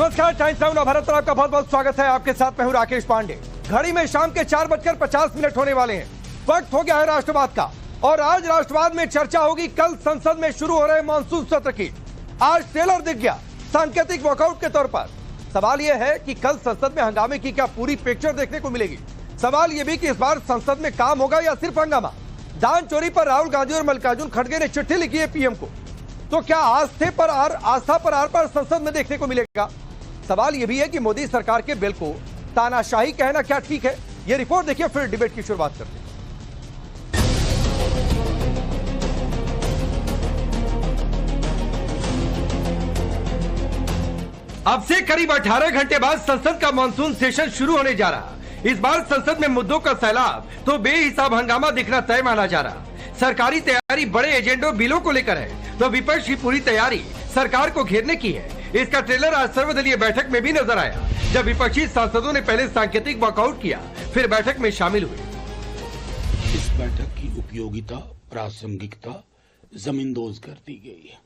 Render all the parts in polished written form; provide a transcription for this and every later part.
नमस्कार, times now Bharat पर आपका बहुत बहुत स्वागत है। आपके साथ मैं हूं राकेश पांडे। घड़ी में शाम के 4:50 होने वाले हैं। वक्त हो गया है राष्ट्रवाद का, और आज राष्ट्रवाद में चर्चा होगी कल संसद में शुरू हो रहे मानसून सत्र की। आज ट्रेलर दिख गया सांकेतिक वॉकआउट के तौर पर। सवाल यह है कि कल संसद में हंगामे की क्या पूरी पिक्चर देखने को मिलेगी। सवाल यह भी कि इस बार संसद में काम होगा या सिर्फ हंगामा। दान चोरी पर राहुल गांधी और मल्लिकार्जुन खड़गे ने चिट्ठी लिखी है पीएम को, तो क्या आस्था पर आर पार संसद में देखने को मिलेगा। सवाल यह भी है कि मोदी सरकार के बिल को तानाशाही कहना क्या ठीक है। यह रिपोर्ट देखिए, फिर डिबेट की शुरुआत करते हैं। अब से करीब 18 घंटे बाद संसद का मानसून सेशन शुरू होने जा रहा। इस बार संसद में मुद्दों का सैलाब तो बेहिसाब हंगामा दिखना तय माना जा रहा। सरकारी तैयारी बड़े एजेंडों बिलों को लेकर है, तो विपक्ष की पूरी तैयारी सरकार को घेरने की है। इसका ट्रेलर आज सर्वदलीय बैठक में भी नजर आया, जब विपक्षी सांसदों ने पहले सांकेतिक वॉकआउट किया, फिर बैठक में शामिल हुए। इस बैठक की उपयोगिता, प्रासंगिकता जमींदोज कर दी गई है।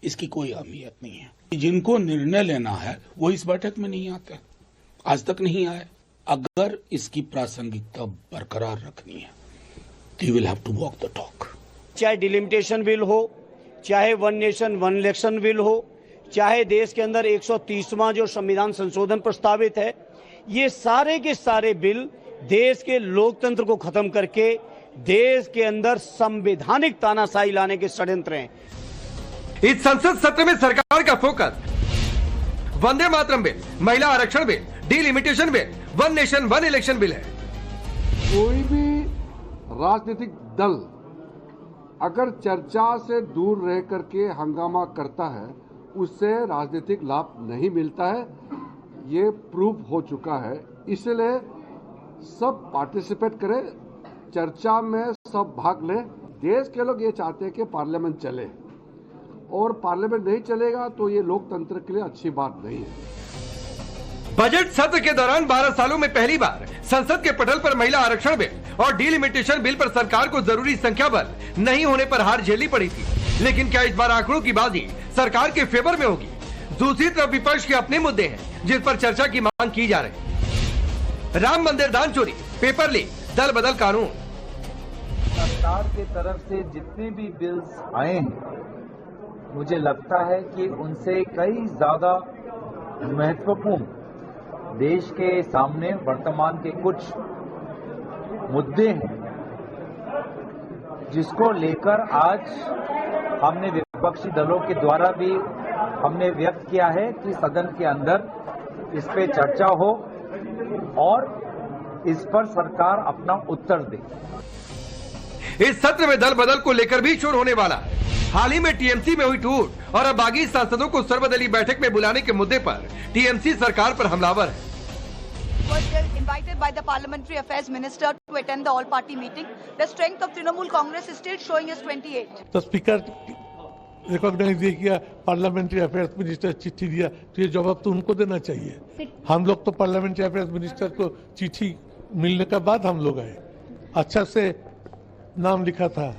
इसकी कोई अहमियत नहीं है। जिनको निर्णय लेना है वो इस बैठक में नहीं आते, आज तक नहीं आए। अगर इसकी प्रासंगिकता बरकरार रखनी है, you will have to walk the talk। चाहे डिलिमिटेशन बिल हो, चाहे one nation one election bill हो, चाहे देश के अंदर 130वां जो संविधान संशोधन प्रस्तावित है, ये सारे के सारे बिल देश के लोकतंत्र को खत्म करके देश के अंदर संवैधानिक तानाशाही लाने के षड्यंत्र हैं। इस संसद सत्र में सरकार का फोकस वंदे मातरम बिल, महिला आरक्षण bill, delimitation bill, one nation one election bill है। कोई भी राजनीतिक दल अगर चर्चा से दूर रह करके हंगामा करता है, उससे राजनीतिक लाभ नहीं मिलता है। ये प्रूव हो चुका है। इसलिए सब पार्टिसिपेट करें, चर्चा में सब भाग लें। देश के लोग ये चाहते हैं कि पार्लियामेंट चले, और पार्लियामेंट नहीं चलेगा तो ये लोकतंत्र के लिए अच्छी बात नहीं है। बजट सत्र के दौरान 12 सालों में पहली बार संसद के पटल पर महिला आरक्षण बिल और डिलिमिटेशन बिल पर सरकार को जरूरी संख्या बल नहीं होने पर हार झेलनी पड़ी थी। लेकिन क्या इस बार आंकड़ों की बाजी सरकार के फेवर में होगी? दूसरी तरफ विपक्ष के अपने मुद्दे हैं जिस पर चर्चा की मांग की जा रही है। राम मंदिर दान चोरी, पेपर लीक, दल बदल कानून। सरकार की तरफ से जितने भी बिल्स आए हैं, मुझे लगता है कि उनसे कई ज्यादा महत्वपूर्ण देश के सामने वर्तमान के कुछ मुद्दे हैं, जिसको लेकर आज हमने विपक्षी दलों के द्वारा भी हमने व्यक्त किया है कि सदन के अंदर इस पे चर्चा हो और इस पर सरकार अपना उत्तर दे। इस सत्र में दल बदल को लेकर भी शोर होने वाला है। हाल ही में टीएमसी में हुई टूट और अब बागी सांसदों को सर्वदलीय बैठक में बुलाने के मुद्दे पर टीएमसी सरकार पर हमलावर है। Was invited by the Parliamentary Affairs Minister to attend the all-party meeting. The strength of Trinamool Congress is still showing as 28. तो स्पीकर रिकॉग्नाइज किया, पार्लियामेंट्री अफेयर्स मिनिस्टर चिट्ठी दिया, तो ये जवाब तो उनको देना चाहिए। हम लोग तो पार्लियामेंट्री अफेयर्स मिनिस्टर को चिट्ठी मिलने के बाद हम लोग आए, अच्छा से नाम लिखा था।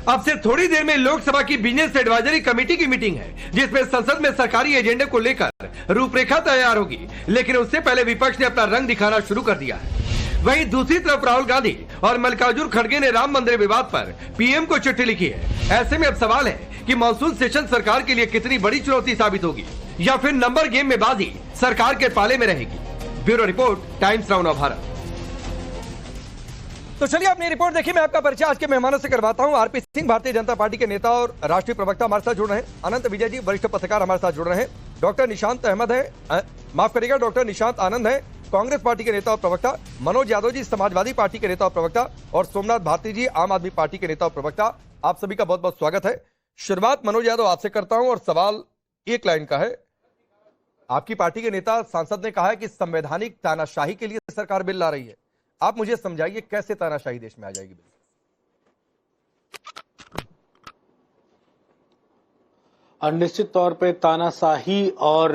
अब से थोड़ी देर में लोकसभा की बिजनेस एडवाइजरी कमेटी की मीटिंग है, जिसमें संसद में सरकारी एजेंडे को लेकर रूपरेखा तैयार होगी। लेकिन उससे पहले विपक्ष ने अपना रंग दिखाना शुरू कर दिया है। वहीं दूसरी तरफ राहुल गांधी और मल्लिकार्जुन खड़गे ने राम मंदिर विवाद पर पीएम को चिट्ठी लिखी है। ऐसे में अब सवाल है कि मानसून सेशन सरकार के लिए कितनी बड़ी चुनौती साबित होगी, या फिर नंबर गेम में बाजी सरकार के पाले में रहेगी। Bureau report, times now Bharat. तो चलिए अपनी रिपोर्ट देखिए। मैं आपका परिचय आज के मेहमानों से करवाता हूं। आरपी सिंह भारतीय जनता पार्टी के नेता और राष्ट्रीय प्रवक्ता हमारे साथ जुड़ रहे हैं। अनंत विजय जी वरिष्ठ पत्रकार हमारे साथ जुड़ रहे हैं। डॉक्टर निशांत अहमद है, माफ करिएगा, डॉक्टर निशांत आनंद है, कांग्रेस पार्टी के नेता और प्रवक्ता। मनोज यादव जी समाजवादी पार्टी के नेता और प्रवक्ता, और सोमनाथ भारती जी आम आदमी पार्टी के नेता और प्रवक्ता। आप सभी का बहुत बहुत स्वागत है। शुरुआत मनोज यादव आपसे करता हूं, और सवाल एक लाइन का है। आपकी पार्टी के नेता सांसद ने कहा है कि संवैधानिक तानाशाही के लिए सरकार बिल ला रही है। आप मुझे समझाइए कैसे तानाशाही देश में आ जाएगी? निश्चित तौर पे तानाशाही और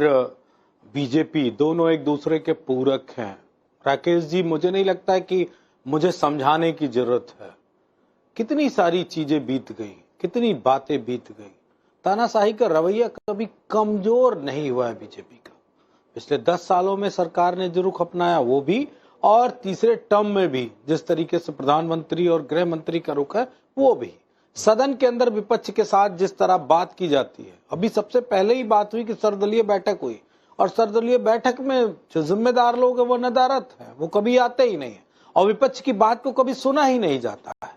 बीजेपी दोनों एक दूसरे के पूरक हैं। राकेश जी, मुझे नहीं लगता है कि मुझे समझाने की जरूरत है। कितनी सारी चीजें बीत गई, कितनी बातें बीत गई। तानाशाही का रवैया कभी कमजोर नहीं हुआ है बीजेपी का। पिछले 10 सालों में सरकार ने जो रुख अपनाया वो भी, और तीसरे टर्म में भी जिस तरीके से प्रधानमंत्री और गृह मंत्री का रुख है वो भी। सदन के अंदर विपक्ष के साथ जिस तरह बात की जाती है, अभी सबसे पहले ही बात हुई कि सर्वदलीय बैठक हुई, और सर्वदलीय बैठक में जो जिम्मेदार लोग हैं वो नदारत है, वो कभी आते ही नहीं है, और विपक्ष की बात को कभी सुना ही नहीं जाता है।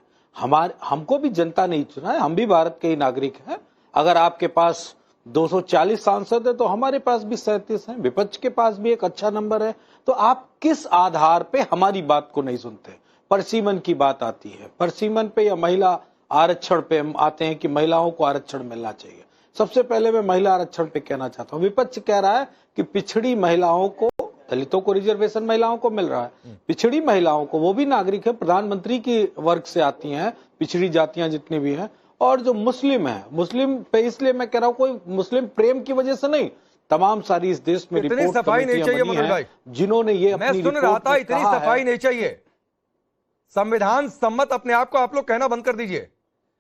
हमको भी जनता नहीं चुना है, हम भी भारत के ही नागरिक हैं। अगर आपके पास 240 सांसद है तो हमारे पास भी 37 हैं, विपक्ष के पास भी एक अच्छा नंबर है, तो आप किस आधार पे हमारी बात को नहीं सुनते? परसीमन की बात आती है, परसीमन पे या महिला आरक्षण पे हम आते हैं कि महिलाओं को आरक्षण मिलना चाहिए। सबसे पहले मैं महिला आरक्षण पे कहना चाहता हूँ, विपक्ष कह रहा है कि पिछड़ी महिलाओं को, दलितों को रिजर्वेशन महिलाओं को मिल रहा है, पिछड़ी महिलाओं को, वो भी नागरिक है, प्रधानमंत्री की वर्ग से आती हैं, पिछड़ी जातियां जितनी भी हैं, और जो मुस्लिम है, मुस्लिम पे इसलिए मैं कह रहा हूँ कोई मुस्लिम प्रेम की वजह से नहीं, तमाम सारी इस देश में इतनी सफाई नहीं चाहिए मनोज भाई, जिन्होंने ये मैं सुन रहा था, इतनी सफाई नहीं चाहिए। संविधान सम्मत अपने आप को आप लोग कहना बंद कर दीजिए।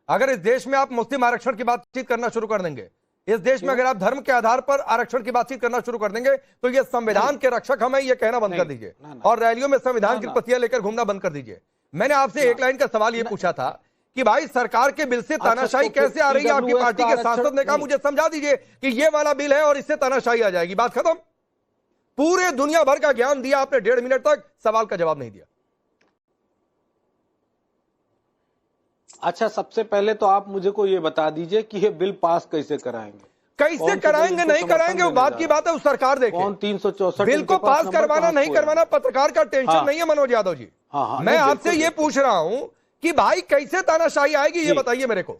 अगर इस देश में आप मुस्लिम आरक्षण की बातचीत करना शुरू कर देंगे, इस देश में अगर आप धर्म के आधार पर आरक्षण की बातचीत करना शुरू कर देंगे, तो ये संविधान के रक्षक हमें ये कहना बंद कर दीजिए, और रैलियों में संविधान की पत्तियां लेकर घूमना बंद कर दीजिए। मैंने आपसे एक लाइन का सवाल ये पूछा था कि भाई सरकार के बिल से तानाशाही कैसे आ रही है? आपकी पार्टी के सांसद ने कहा मुझे समझा दीजिए कि ये वाला बिल है और इससे तानाशाही आ जाएगी, बात खत्म। पूरे दुनिया भर का ज्ञान दिया आपने, 1.5 मिनट तक सवाल का जवाब नहीं दिया। अच्छा, सबसे पहले तो आप मुझे को ये बता दीजिए कि ये बिल पास कैसे कराएंगे? कैसे कराएंगे नहीं कराएंगे वो बात की बात है, उस सरकार देखे। कौन 364 बिल को पास करवाना नहीं करवाना पत्रकार का टेंशन नहीं है मनोज यादव जी। मैं आपसे ये पूछ रहा हूं कि भाई कैसे तानाशाही आएगी, ये बताइए मेरे को।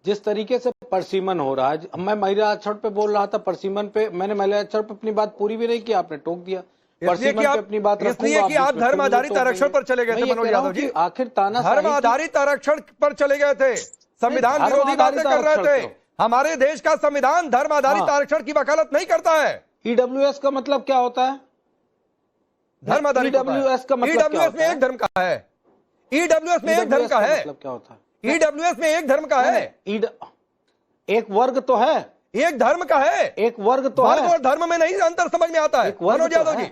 जिस तरीके से परसीमन हो रहा है, मैं महिला आरक्षण पे बोल रहा था, परसीमन पे मैंने महिला आरक्षण पे अपनी बात पूरी भी नहीं की, आपने टोक दिया। इसलिए कि आप धर्म आधारित आरक्षण पर चले गए थे मनोज यादव जी, आखिर ताना धर्म आधारित आरक्षण पर चले गए थे, संविधान विरोधी बातें कर रहे थे। हमारे देश का संविधान धर्म आधारित आरक्षण की वकालत नहीं करता है। ईडब्ल्यूएस का मतलब क्या होता है? धर्म आधारित ईडब्ल्यूएस का मतलब ईडब्ल्यूएस में एक धर्म का है, ईडब्ल्यूएस में एक धर्म का है, मतलब क्या होता है? ईडब्ल्यूएस में एक धर्म का है, एक वर्ग तो है, एक धर्म का है, एक वर्ग तो है, और धर्म में नहीं अंतर समझ में आता है मनोज यादव जी।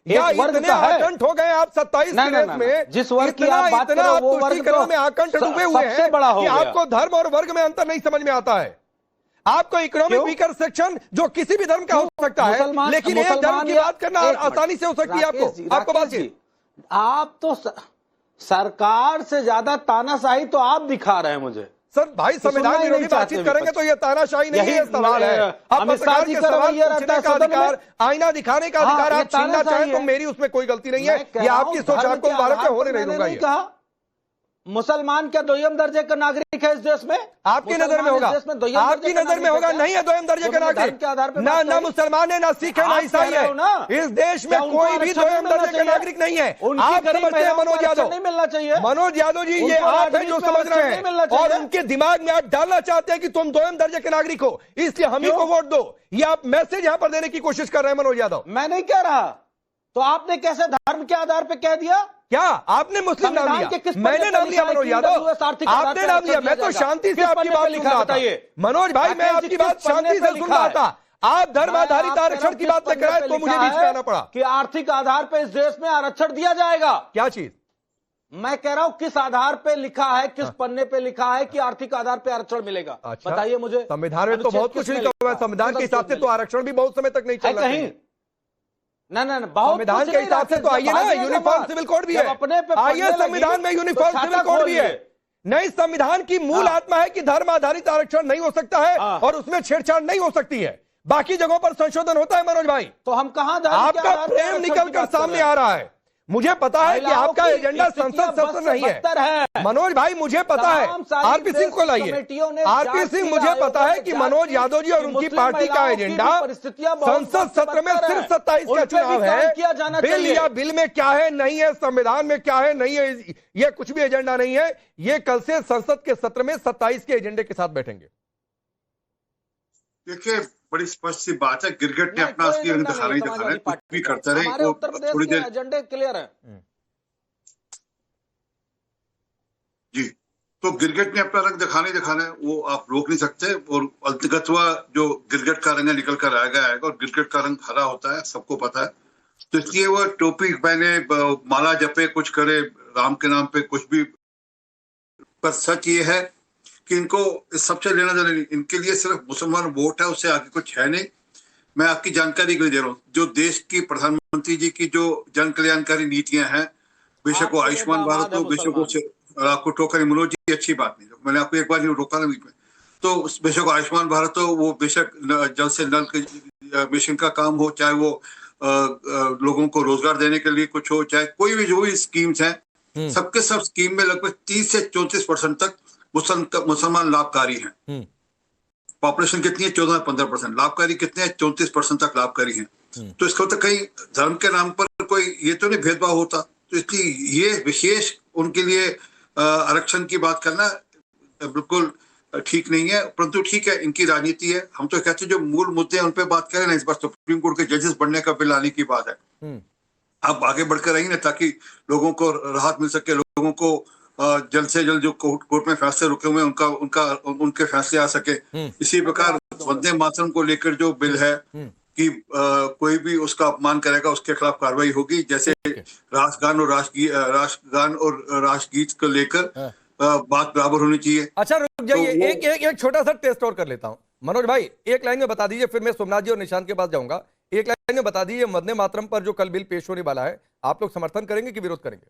या इतने आकंठ हो गए आप 27 केस में, जिस वर्ग की आप बात कर रहे हो वो वर्ग तो में आकंठ डूबे हुए हैं कि आपको धर्म और वर्ग में अंतर नहीं समझ में आता है। आपको इकोनॉमिक वीकर सेक्शन जो किसी भी धर्म का हो सकता है, लेकिन एक धर्म की बात करना आसानी से हो सकती है आपको बात। आप तो सरकार से ज्यादा तानाशाही तो आप दिखा रहे हैं मुझे। सर भाई संविधान विरोधी बातचीत करेंगे तो ये तानाशाही नहीं है, सवाल है। आप पत्रकार के सवाल पूछने का अधिकार, आईना दिखाने का अधिकार आप छीनना चाहें तो मेरी उसमें कोई गलती नहीं है, ये आपकी सोच, आपको भारत में होने नहीं दूंगा। ये मुसलमान क्या दोयम दर्जे का नागरिक है इस देश में? आपकी नजर में होगा, आपकी नजर में होगा, नहीं है दोयम दर्जे का नागरिक, ना मुसलमान है, ना सिख है, ना ईसाई है। इस देश में कोई भी दोयम दर्जे का नागरिक नहीं है। आप समझते हैं मनोज यादव, नहीं मिलना चाहिए मनोज यादव जी, ये आप है जो समझ रहे हैं और उनके दिमाग में आप डालना चाहते हैं कि तुम दोयम दर्जे के नागरिक हो, इसलिए हम ही को वोट दो। ये आप मैसेज यहां पर देने की कोशिश कर रहे हैं मनोज यादव। मैं नहीं कह रहा, तो आपने कैसे धर्म के आधार पर कह दिया? क्या आपने मुस्लिम नाम लिया? मैंने नाम लिया मनोज यादव, आपने नाम लिया। मैं तो शांति से आपकी बात सुन रहा था मनोज भाई, मैं आपकी बात शांति से सुन रहा था। आप धर्म आधारित आरक्षण की बात लेकर आए तो मुझे बीच में आना पड़ा कि आर्थिक आधार पर इस देश में आरक्षण दिया जाएगा। क्या चीज? मैं कह रहा हूं किस आधार पे लिखा है, किस पन्ने पे लिखा है कि आर्थिक आधार पे आरक्षण मिलेगा? अच्छा, बताइए मुझे। संविधान में तो बहुत कुछ लिखा हुआ है, संविधान के हिसाब से तो आरक्षण भी बहुत समय तक नहीं चल रहा है। ना संविधान के हिसाब से तो आइए ना, यूनिफॉर्म सिविल कोड भी है, आइए संविधान में यूनिफॉर्म सिविल कोड भी है। नई संविधान की मूल आत्मा है कि धर्म आधारित आरक्षण नहीं हो सकता है और उसमें छेड़छाड़ नहीं हो सकती है, बाकी जगहों पर संशोधन होता है। मनोज भाई तो हम कहां, आपका प्रेम निकल कर सामने आ रहा है। मुझे पता है कि आपका एजेंडा संसद सत्र नहीं है मनोज भाई, मुझे पता है। आरपी सिंह को लाइए, आरपी सिंह, मुझे पता है कि मनोज यादव जी और उनकी पार्टी का एजेंडा संसद सत्र में सिर्फ 27 का चुनाव है। बिल या बिल में क्या है नहीं है, संविधान में क्या है नहीं है, ये कुछ भी एजेंडा नहीं है। ये कल से संसद के सत्र में 27 के एजेंडे के साथ बैठेंगे। देखिए बड़ी स्पष्ट सी बात है, गिरगिट ने अपना असली रंग दिखा रहे, कुछ भी करते रहे, वो थोड़ी देर एजेंडे क्लियर है जी। तो गिरगिट ने अपना रंग दिखाना है, वो आप रोक नहीं सकते। और अंतगतवा जो गिरगिट का रंग निकल कर आएगा और गिरगिट का रंग हरा होता है, सबको पता है। तो इसलिए वो टोपी पहने, माला जपे, कुछ करे राम के नाम पे कुछ भी, पर सच ये है कि इनको इस सबसे लेना देना नहीं। इनके लिए सिर्फ मुसलमान वोट है, उससे आगे कुछ है नहीं। मैं आपकी जानकारी के लिए दे रहा हूँ, जो देश की प्रधानमंत्री जी की जो जन कल्याणकारी नीतियां हैं, बेशक वो आयुष्मान भारत हो, बेशक वो आपको टोकन इम्यूनोलॉजी की अच्छी बात नहीं, मैंने आपको एक बार नहीं रोका ना बीच में। तो बेशक आयुष्मान भारत हो, वो बेशक जल से नल के मिशन का काम हो, चाहे वो लोगों को रोजगार देने के लिए कुछ हो, चाहे कोई भी जो भी स्कीम्स हैं, सबके सब स्कीम में लगभग 30 से 34% तक मुसलमान लाभकारी हैं। पॉपुलेशन कितनी है? 14-15%। लाभकारी कितने हैं? 34% तक लाभकारी हैं। तो इसका तो कहीं धर्म के नाम पर कोई ये तो नहीं भेदभाव होता। तो इसलिए ये विशेष उनके लिए आरक्षण की बात करना बिल्कुल ठीक नहीं है, परंतु ठीक है, इनकी राजनीति है। हम तो कहते हैं जो मूल मुद्दे हैं उन पे बात करें ना। इस बार सुप्रीम कोर्ट के जजेस बनने का बिल आने की बात है। आप आगे बढ़कर आएंगे ना, ताकि लोगों को राहत मिल सके, लोगों को जल्द से जल्द जो कोर्ट में फैसले रुके हुए उनके फैसले आ सके। इसी प्रकार वंदे मातरम को लेकर जो बिल है कि कोई भी उसका अपमान करेगा उसके खिलाफ कार्रवाई होगी। जैसे राष्ट्रगान और राष्ट्रगीत को लेकर बात बराबर होनी चाहिए। अच्छा रुक जाइए, एक छोटा सा टेस्ट और कर लेता हूं। मनोज भाई एक लाइन में बता दीजिए, फिर मैं सोमनाथ जी और निशांत के पास जाऊंगा। एक लाइन में बता दीजिए, वंदे मातरम पर जो कल बिल पेश होने वाला है, आप लोग समर्थन करेंगे कि विरोध करेंगे?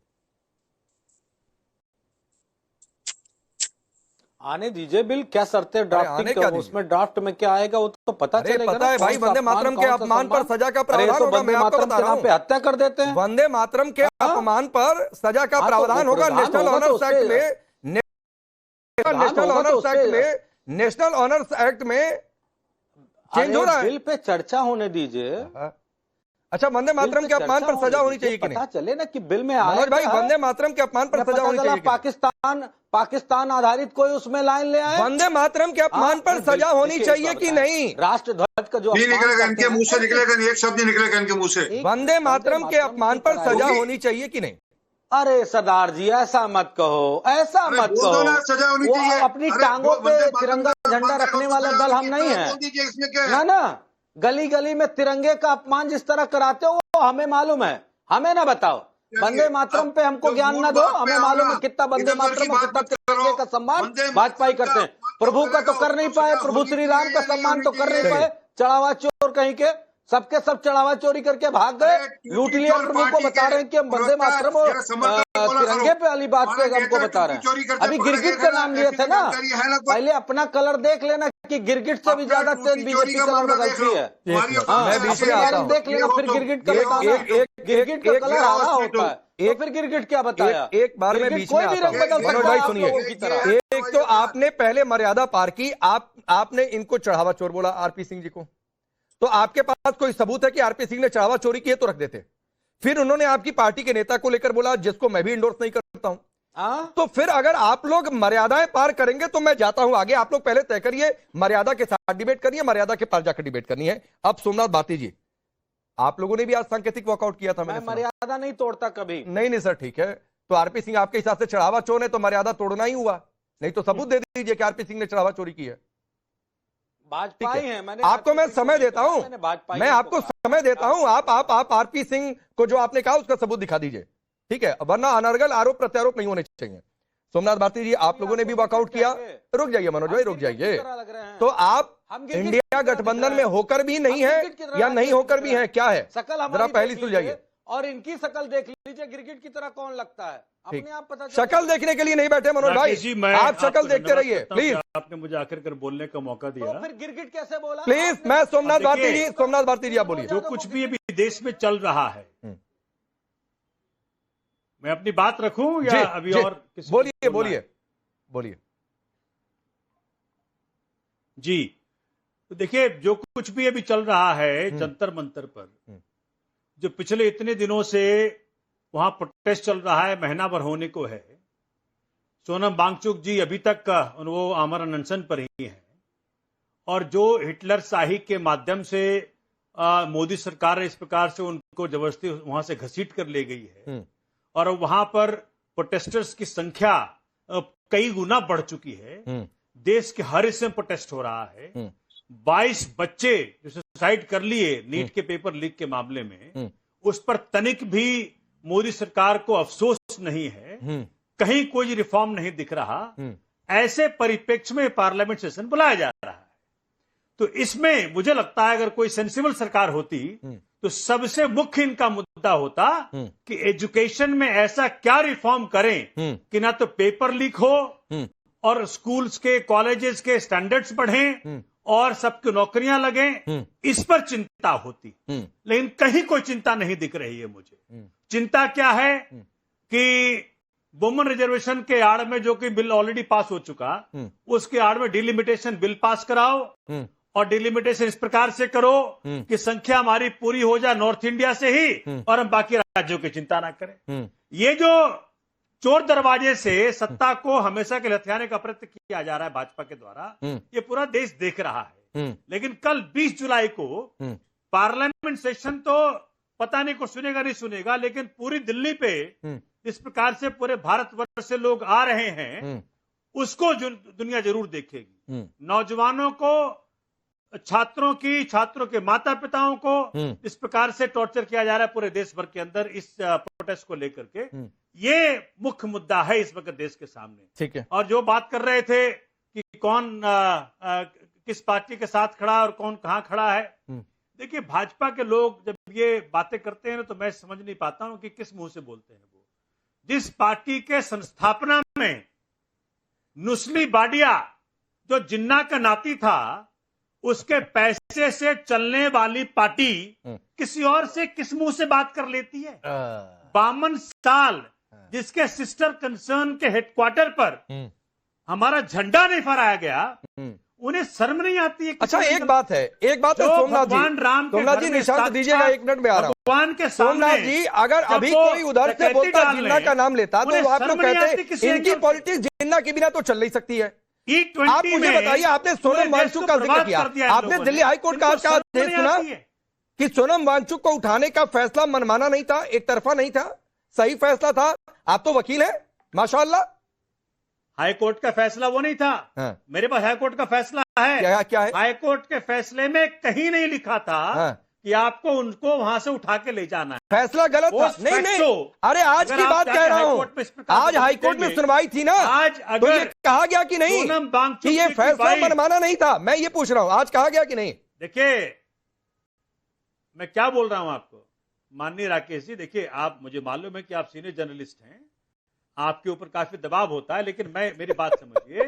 आने दीजिए बिल, क्या शर्तें ड्राफ्टिंग का, उसमें ड्राफ्ट में क्या आएगा वो तो पता चलेगा। पता है भाई, वंदे मातरम के अपमान पर सजा का प्रावधान होगा। मैं आपको बता रहा हूं, हत्या कर देते हैं। वंदे मातरम के अपमान पर सजा का प्रावधान होगा नेशनल ऑनर्स एक्ट में। नेशनल ऑनर्स एक्ट में चेंज हो रहा है। बिल पे चर्चा होने दीजिए। अच्छा, वंदे मातरम के अपमान पर सजा होनी चाहिए कि नहीं? पता चले ना कि बिल में मनोज भाई, वंदे मातरम के अपमान पर सजा होनी चाहिए। पाकिस्तान आधारित कोई उसमें लाइन ले आए। वंदे मातरम के अपमान पर सजा होनी चाहिए कि नहीं? राष्ट्र ध्वज का जो नहीं निकलेगा इनके मुंह से, निकलेगा नहीं, एक शब्द नहीं निकलेगा इनके मुंह से। वंदे मातरम के अपमान पर सजा होनी चाहिए कि नहीं? अरे सरदार जी ऐसा मत कहो, ऐसा मत कहो। सजा होनी चाहिए। अपनी टांगों पे तिरंगा झंडा रखने वाला दल हम नहीं है ना। गली गली में तिरंगे का अपमान जिस तरह कराते हो वो हमें मालूम है। हमें ना बताओ, वंदे मातरम पे हमको ज्ञान ना दो। हमें मालूम है कितना वंदे मातरम और कितना तिरंगे का सम्मान भाजपा ही करते हैं। प्रभु का तो कर नहीं पाए, प्रभु श्री राम का सम्मान तो कर नहीं पाए। चढ़ावा चोर कहीं के सबके सब चढ़ावा चोरी करके भाग गए, लूट लिया। प्रभु को बता रहे हैं कि हम वंदे मातरम और तिरंगे पे वाली बात पे हमको बता रहे हैं। अभी गिरगिट का नाम लिए थे ना, पहले अपना कलर देख लेना कि गिरगिट से भी ज्यादा तेज बीजेपी कलर बदलती है। मैं बीच में आता हूं, देख लेना फिर गिरगिट का गिरगिट का कलर हरा होता है। फिर गिरगिट क्या बताया? एक बार में बीच में आता हूं। मनोज भाई सुनिए, एक तो आपने पहले मर्यादा पार की, आपने इनको चढ़ावा चोर बोला आरपी सिंह जी को। तो आपके पास कोई सबूत है कि आरपी सिंह ने चढ़ावा चोरी की है तो रख देते। फिर उन्होंने आपकी पार्टी के नेता को लेकर बोला, जिसको मैं भी इंडोर्स नहीं करता हूं। तो फिर अगर आप लोग मर्यादाएं पार करेंगे तो मैं जाता हूं आगे। आप लोग पहले तय करिए, मर्यादा के साथ डिबेट करिए, मर्यादा के पार जाकर डिबेट करनी है। अब सोमनाथ भारती जी, आप लोगों ने भी आज सांकेतिक वॉकआउट किया था। मैं मर्यादा नहीं तोड़ता कभी। नहीं सर, ठीक है। तो आरपी सिंह आपके हिसाब से चढ़ावा चोर है तो मर्यादा तोड़ना ही हुआ। नहीं तो सबूत दे दीजिए कि आरपी सिंह ने चढ़ावा चोरी की है। भाजपा ही है। मैंने आपको मैं समय देता हूं, मैं आपको समय देता हूं। आप आरपी सिंह को जो आपने कहा उसका सबूत दिखा दीजिए, ठीक है? वरना अनर्गल आरोप प्रत्यारोप नहीं होने चाहिए। सोमनाथ भारती जी, आप लोगों ने भी वॉकआउट किया। रुक जाइए मनोज भाई, रुक जाइए। तो आप इंडिया गठबंधन में होकर भी नहीं है या नहीं होकर भी है, क्या है? जरा पहली सुलझाइए। और इनकी शकल देख लीजिए, गिरगिट की तरह कौन लगता है, अपने आप पता चलता है। शक्ल देखने के लिए नहीं बैठे मनोज भाई, आप शक्ल देखते रहिए प्लीज। आपने मुझे आखिर कर बोलने का मौका दिया। तो फिर गिरगिट कैसे बोला? प्लीज, मैं सोमनाथ भारती जी आप बोलिए। जो कुछ भी अभी देश में चल रहा है, मैं अपनी बात रखूं या अभी और बोलिए जी। तो देखिए, जो कुछ भी अभी चल रहा है जंतर मंतर पर, जो पिछले इतने दिनों से वहां प्रोटेस्ट चल रहा है, महीना भर होने को है। सोनम वांगचुक जी अभी तक वो आमरण अनशन पर ही हैं। और जो हिटलर शाही के माध्यम से मोदी सरकार इस प्रकार से उनको जबरदस्ती वहां से घसीट कर ले गई है, और वहां पर प्रोटेस्टर्स की संख्या कई गुना बढ़ चुकी है। देश के हर हिस्से में प्रोटेस्ट हो रहा है। 22 बच्चे जो सुसाइड कर लिए नीट के पेपर लीक के मामले में, उस पर तनिक भी मोदी सरकार को अफसोस नहीं है। कहीं कोई रिफॉर्म नहीं दिख रहा। ऐसे परिप्रेक्ष्य में पार्लियामेंट सेशन बुलाया जा रहा है। तो इसमें मुझे लगता है अगर कोई सेंसिबल सरकार होती तो सबसे मुख्य इनका मुद्दा होता कि एजुकेशन में ऐसा क्या रिफॉर्म करें कि ना तो पेपर लीक हो और स्कूल्स के कॉलेजेस के स्टैंडर्ड्स बढ़ें और सबकी नौकरियां लगें, इस पर चिंता होती। लेकिन कहीं कोई चिंता नहीं दिख रही है मुझे। चिंता क्या है कि वुमेन रिजर्वेशन के आड़ में जो कि बिल ऑलरेडी पास हो चुका, उसके आड़ में डिलिमिटेशन बिल पास कराओ और डिलिमिटेशन इस प्रकार से करो कि संख्या हमारी पूरी हो जाए नॉर्थ इंडिया से ही और हम बाकी राज्यों की चिंता ना करें। ये जो चोर दरवाजे से सत्ता को हमेशा के हथियाने का प्रयत्न किया जा रहा है भाजपा के द्वारा, ये पूरा देश देख रहा है। लेकिन कल 20 जुलाई को पार्लियामेंट सेशन तो पता नहीं को सुनेगा नहीं सुनेगा, लेकिन पूरी दिल्ली पे इस प्रकार से पूरे भारतवर्ष से लोग आ रहे हैं, उसको दुनिया जरूर देखेगी। नौजवानों को, छात्रों के माता पिताओं को इस प्रकार से टॉर्चर किया जा रहा है पूरे देश भर के अंदर इस प्रोटेस्ट को लेकर के। ये मुख्य मुद्दा है इस वक्त देश के सामने। ठीक है। और जो बात कर रहे थे कि कौन किस पार्टी के साथ खड़ा और कौन कहां खड़ा है, देखिए भाजपा के लोग जब ये बातें करते हैं ना तो मैं समझ नहीं पाता हूं कि किस मुंह से बोलते हैं। वो जिस पार्टी के संस्थापना में नुस्ली बाडिया जो जिन्ना का नाती था, उसके पैसे से चलने वाली पार्टी किसी और से किस मुंह से बात कर लेती है। 52 साल जिसके सिस्टर कंसर्न के हेडक्वार्टर पर हमारा झंडा नहीं फहराया गया, उन्हें शर्म नहीं आती है। अच्छा एक बात है सोमनाथ जी निशांत दीजिएगा, 1 मिनट में आ रहा हूं। भगवान के सोमनाथ जी अगर अभी कोई उधर से बोलता जिन्ना का नाम लेता तो आप लोग कहते इनकी पॉलिटिक्स जिन्ना के बिना तो चल नहीं सकती है। आप मुझे बताइए, आपने सोनम वांगचुक का जिक्र किया, आपने दिल्ली हाईकोर्ट का आज का आदेश सुना कि सोनम वांगचुक को उठाने का फैसला मनमाना नहीं था, एक तरफा नहीं था, सही फैसला था। आप तो वकील हैं माशाअल्लाह। हाईकोर्ट का फैसला वो नहीं था। हाँ। मेरे पास हाईकोर्ट का फैसला है। क्या है? हाईकोर्ट के फैसले में कहीं नहीं लिखा था कि आपको उनको वहां से उठा के ले जाना है। फैसला गलत था। नहीं, अरे आज की बात कह रहा हूं, आज हाईकोर्ट में सुनवाई थी ना, आज तो ये कहा गया कि नहीं कि ये फैसला मनमाना नहीं था? मैं ये पूछ रहा हूं, आज कहा गया कि नहीं? देखिए मैं क्या बोल रहा हूं आपको माननीय राकेश जी, देखिए आप, मुझे मालूम है कि आप सीनियर जर्नलिस्ट हैं, आपके ऊपर काफी दबाव होता है, लेकिन मेरी बात समझिए।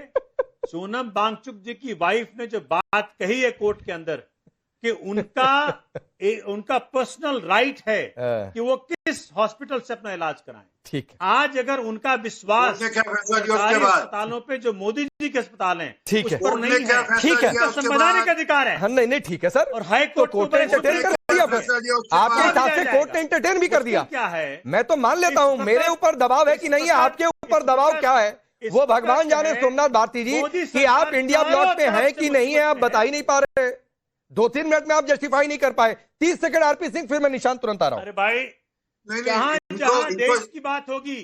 सोनम वांगचुक जी की वाइफ ने जो बात कही है कोर्ट के अंदर कि उनका पर्सनल राइट है कि वो किस हॉस्पिटल से अपना इलाज कराएं। ठीक है। आज अगर उनका विश्वास अस्पतालों पे जो मोदी जी के अस्पताल हैं, ठीक है, पर नहीं है, ठीक है, संवैधानिक अधिकार है। नहीं ठीक है सर, और हाई कोर्ट ने एंटरटेन कर दिया, आपके हिसाब से कोर्ट ने एंटरटेन भी कर दिया। क्या है, मैं तो मान लेता हूँ मेरे ऊपर दबाव है कि नहीं है, आपके ऊपर दबाव क्या है वो भगवान जाने। सोमनाथ भारती जी कि आप इंडिया ब्लॉक में हैं कि नहीं है आप बता ही नहीं पा रहे। 2-3 मिनट में आप जस्टिफाई नहीं कर पाए। 30 सेकंड आरपी सिंह, फिर मैं निशांत तुरंत आ रहा हूं। अरे भाई जहां जहां देश की बात होगी,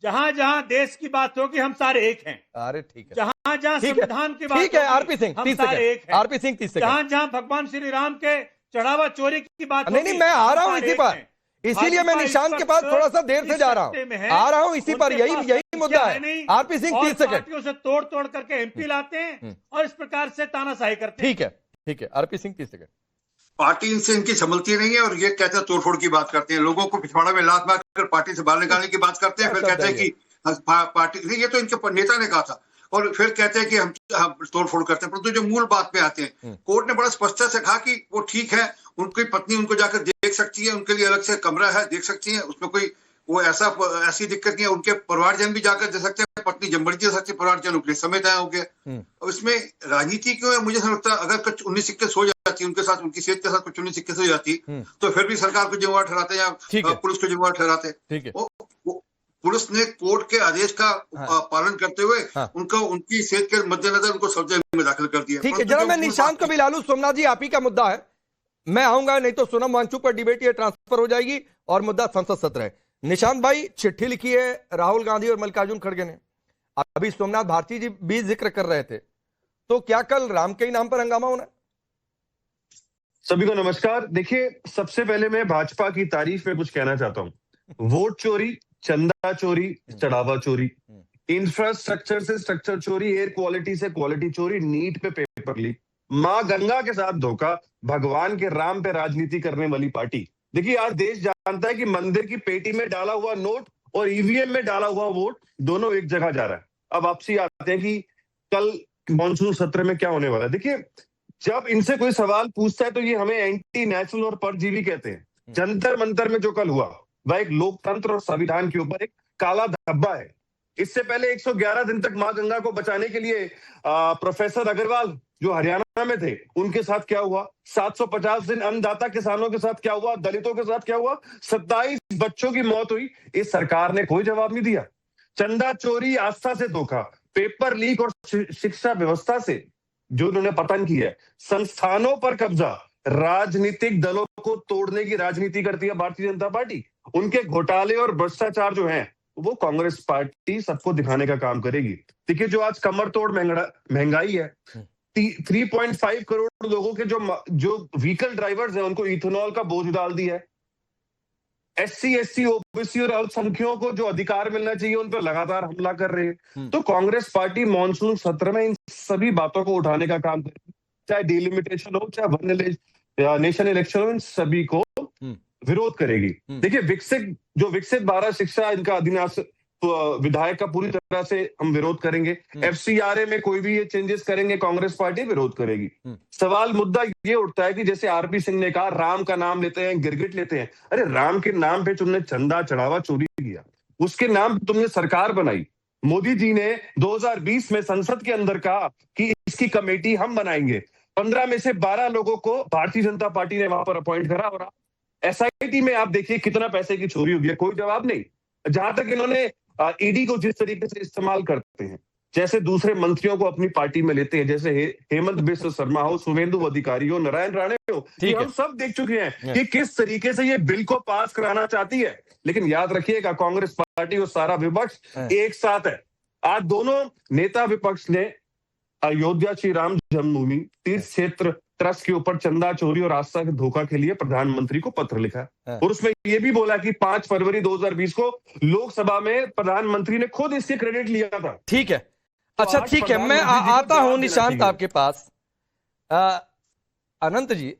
जहां जहां देश की बात होगी, हम सारे एक हैं। अरे ठीक है। जहां जहां संविधान की बात, ठीक है आरपी सिंह, हम सारे एक हैं। RP Singh 30 second. जहां जहां भगवान श्री राम के चढ़ावा चोरी की बात, नहीं मैं आ रहा हूं इसी पर, इसीलिए मैं निशांत के पास थोड़ा सा देर से जा रहा हूं इसी पर, यही मुद्दा है। RP Singh 30 second. पार्टियों से तोड़ करके एमपी लाते हैं और इस प्रकार से तानाशाही करते हैं। ठीक है आरपी सिंह 30 सेकंड। पार्टी इनसे इनकी संभलती नहीं है और ये कहते हैं तोड़फोड़ की बात करते हैं, लोगों को पिछवाड़ा में लात मार कर पार्टी से बाहर निकालने की बात करते हैं, फिर कहते हैं कि पार्टी, ये तो इनके नेता ने कहा था, और फिर कहते हैं कि हम तोड़फोड़ करते हैं। परंतु जो मूल बात पे आते हैं, कोर्ट ने बड़ा स्पष्टता से कहा कि वो ठीक है, उनकी पत्नी उनको जाकर देख सकती है, उनके लिए अलग से कमरा है, देख सकती है, उसमें कोई वो ऐसी दिक्कत नहीं है। उनके परिवारजन भी जाकर दे सकते हैं, पत्नी जमबड़ी दे सकती है, परिवारजन उनके समय तय हो गया। अब इसमें राजनीति क्यों है मुझे लगता है, अगर कुछ 19 सिक्के सो जाती उनके साथ, उनकी सेहत के साथ कुछ 19 सिक्के सो जाती तो फिर भी सरकार को जिम्मेवार ठहराते या पुलिस को जिम्मेवार ठहराते। पुलिस ने कोर्ट के आदेश का पालन करते हुए उनकी सेहत के मद्देनजर उनको सब जेल में दाखिल कर दिया। ठीक है, जरा मैं निशांत को भी ला लूं। सोमनाथ जी आप ही का मुद्दा है, मैं आऊंगा, नहीं तो सोनम वांगचुक पर डिबेट ये ट्रांसफर हो जाएगी और मुद्दा संसद सत्र है। निशांत भाई चिट्ठी लिखी है राहुल गांधी और मल्लिकार्जुन खड़गे ने, अभी सोमनाथ भारती जी भी जिक्र कर रहे थे, तो क्या कल राम के ही नाम पर हंगामा होना? सभी को नमस्कार। देखिए, सबसे पहले मैं भाजपा की तारीफ में कुछ कहना चाहता हूं। वोट चोरी, चंदा चोरी, चढ़ावा चोरी, इंफ्रास्ट्रक्चर से स्ट्रक्चर चोरी, एयर क्वालिटी से क्वालिटी चोरी, नीट पे पेपर लीक, मां गंगा के साथ धोखा, भगवान के राम पे राजनीति करने वाली पार्टी। देखिए, आज देश जानता है कि मंदिर की पेटी में डाला हुआ नोट और ईवीएम में डाला हुआ वोट दोनों एक जगह जा रहा है। अब आपसे आते हैं कि कल मॉनसून सत्र में क्या होने वाला है। देखिए, जब इनसे कोई सवाल पूछता है तो ये हमें एंटी नेचुरल और परजीवी कहते हैं। जंतर मंतर में जो कल हुआ वह एक लोकतंत्र और संविधान के ऊपर एक काला धब्बा है। इससे पहले 111 दिन तक मां गंगा को बचाने के लिए प्रोफेसर अग्रवाल जो हरियाणा में थे उनके साथ क्या हुआ, 750 दिन अन्नदाता किसानों के साथ क्या हुआ, दलितों के साथ क्या हुआ, 27 बच्चों की मौत हुई। इस सरकार ने कोई जवाब नहीं दिया। चंदा चोरी, आस्था से धोखा, पेपर लीक और शिक्षा व्यवस्था से जो उन्होंने पतन किया है, संस्थानों पर कब्जा, राजनीतिक दलों को तोड़ने की राजनीति करती है भारतीय जनता पार्टी। उनके घोटाले और भ्रष्टाचार जो हैं वो कांग्रेस पार्टी सबको दिखाने का काम करेगी। देखिए, जो आज कमर तोड़ महंगाई है, 3.5 करोड़ लोगों के जो व्हीकल ड्राइवर्स हैं उनको इथेनॉल का बोझ डाल दिया है। SC, ST, OBC और अल्पसंख्यकों को जो अधिकार मिलना चाहिए उन पर लगातार हमला कर रहे हैं। तो कांग्रेस पार्टी मॉनसून सत्र में इन सभी बातों को उठाने का काम करेगी, चाहे डिलिमिटेशन हो, चाहे वन नेशन इलेक्शन हो, इन सभी को विरोध करेगी। देखिए, विकसित भारत शिक्षा इनका अधिनियम विधायक का पूरी तरह से हम विरोध करेंगे। FCRA में कोई भी ये चेंजेस करेंगे कांग्रेस पार्टी विरोध करेगी। सवाल मुद्दा ये उठता है कि जैसे RP सिंह ने कहा, राम का नाम लेते हैं, गिरगिट लेते हैं। अरे, राम के नाम पे तुमने चंदा चढ़ावा चोरी किया, उसके नाम पे तुमने सरकार बनाई। मोदी जी ने 2020 में संसद के अंदर कहा कि इसकी कमेटी हम बनाएंगे। 15 में से 12 लोगों को भारतीय जनता पार्टी ने वहां पर अपॉइंट करा और SIT में आप देखिए कितना पैसे की चोरी हुई है, कोई जवाब नहीं। जहां तक इन्होंने ED को जिस तरीके से इस्तेमाल करते हैं, जैसे दूसरे मंत्रियों को अपनी पार्टी में लेते हैं, जैसे हेमंत बिस्व शर्मा हो, शुभेंदु अधिकारी हो, नारायण राणे हो, ये हम सब देख चुके हैं कि किस तरीके से ये बिल को पास कराना चाहती है। लेकिन याद रखिएगा, कांग्रेस पार्टी और सारा विपक्ष एक साथ है। आज दोनों नेता विपक्ष ने अयोध्या श्री राम जन्मभूमि तीर्थ क्षेत्र ट्रस्ट के ऊपर चंदा चोरी और आस्था के धोखा के लिए प्रधानमंत्री को पत्र लिखा है और उसमें यह भी बोला कि 5 फरवरी 2020 को लोकसभा में प्रधानमंत्री ने खुद इसके क्रेडिट लिया था। ठीक है, अच्छा ठीक है, मैं आता हूं निशांत आपके पास। अनंत जी,